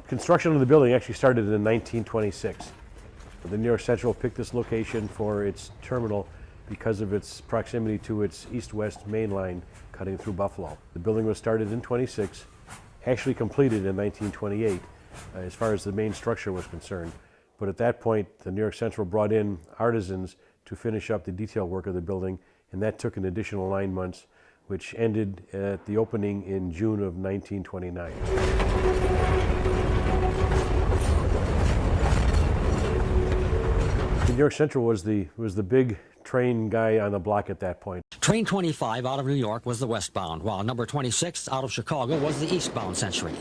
Construction of the building actually started in 1926. The New York Central picked this location for its terminal because of its proximity to its east-west main line cutting through Buffalo. The building was started in 26, actually completed in 1928 as far as the main structure was concerned. But at that point, the New York Central brought in artisans to finish up the detail work of the building, and that took an additional 9 months, which ended at the opening in June of 1929. The New York Central was the big train guy on the block at that point. Train 25 out of New York was the westbound, while number 26 out of Chicago was the eastbound Century.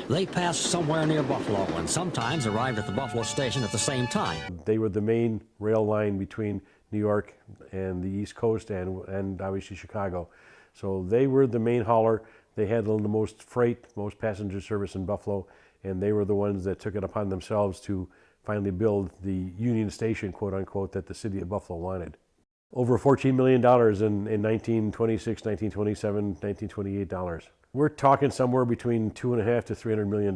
They passed somewhere near Buffalo and sometimes arrived at the Buffalo station at the same time. They were the main rail line between New York and the East Coast and obviously Chicago. So they were the main hauler. They handled the most freight, most passenger service in Buffalo, and they were the ones that took it upon themselves to finally build the Union Station, quote unquote, that the city of Buffalo wanted. Over $14 million in 1926, 1927, 1928 dollars. We're talking somewhere between $2.5 to $300 million.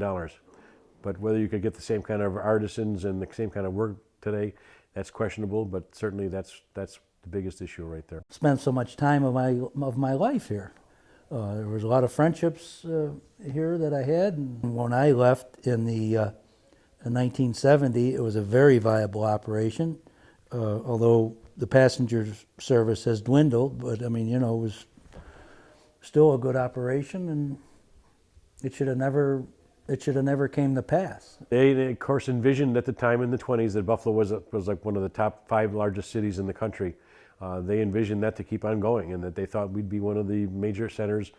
But whether you could get the same kind of artisans and the same kind of work today, that's questionable, but certainly that's the biggest issue right there. Spent so much time of my life here. There was a lot of friendships here that I had. And when I left in 1970, it was a very viable operation, although the passenger service has dwindled, but I mean, you know, it was still a good operation, and it should have never came to pass. They of course envisioned at the time in the 20s that Buffalo was like one of the top 5 largest cities in the country. They envisioned that to keep on going, and that they thought we'd be one of the major centers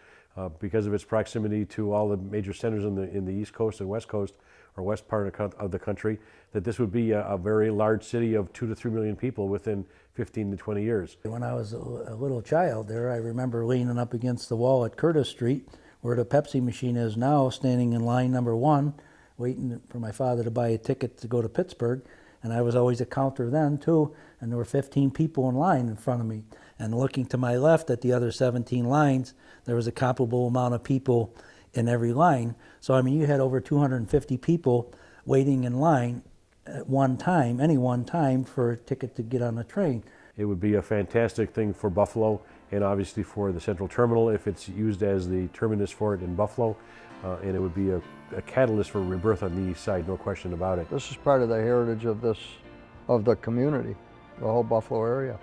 because of its proximity to all the major centers in the East Coast and West Coast, or west part of the country, that this would be a very large city of 2 to 3 million people within 15 to 20 years. When I was a little child there, I remember leaning up against the wall at Curtis Street, where the Pepsi machine is now, standing in line number 1, waiting for my father to buy a ticket to go to Pittsburgh. And I was always a counter then too, and there were 15 people in line in front of me. And looking to my left at the other 17 lines, there was a comparable amount of people in every line. So I mean, you had over 250 people waiting in line at one time, any one time, for a ticket to get on a train. It would be a fantastic thing for Buffalo, and obviously for the Central Terminal if it's used as the terminus for it in Buffalo, and it would be a catalyst for rebirth on the east side, no question about it. This is part of the heritage of the community, the whole Buffalo area.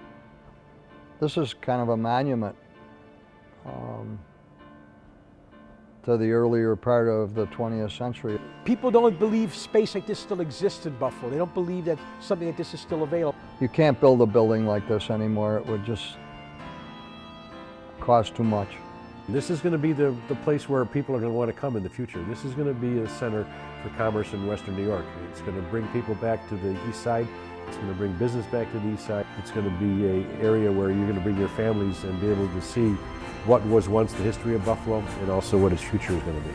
This is kind of a monument to the earlier part of the 20th century. People don't believe space like this still exists in Buffalo. They don't believe that something like this is still available. You can't build a building like this anymore. It would just cost too much. This is going to be the place where people are going to want to come in the future. This is going to be a center for commerce in Western New York. It's going to bring people back to the east side. It's going to bring business back to the east side. It's going to be an area where you're going to bring your families and be able to see what was once the history of Buffalo, and also what its future is going to be.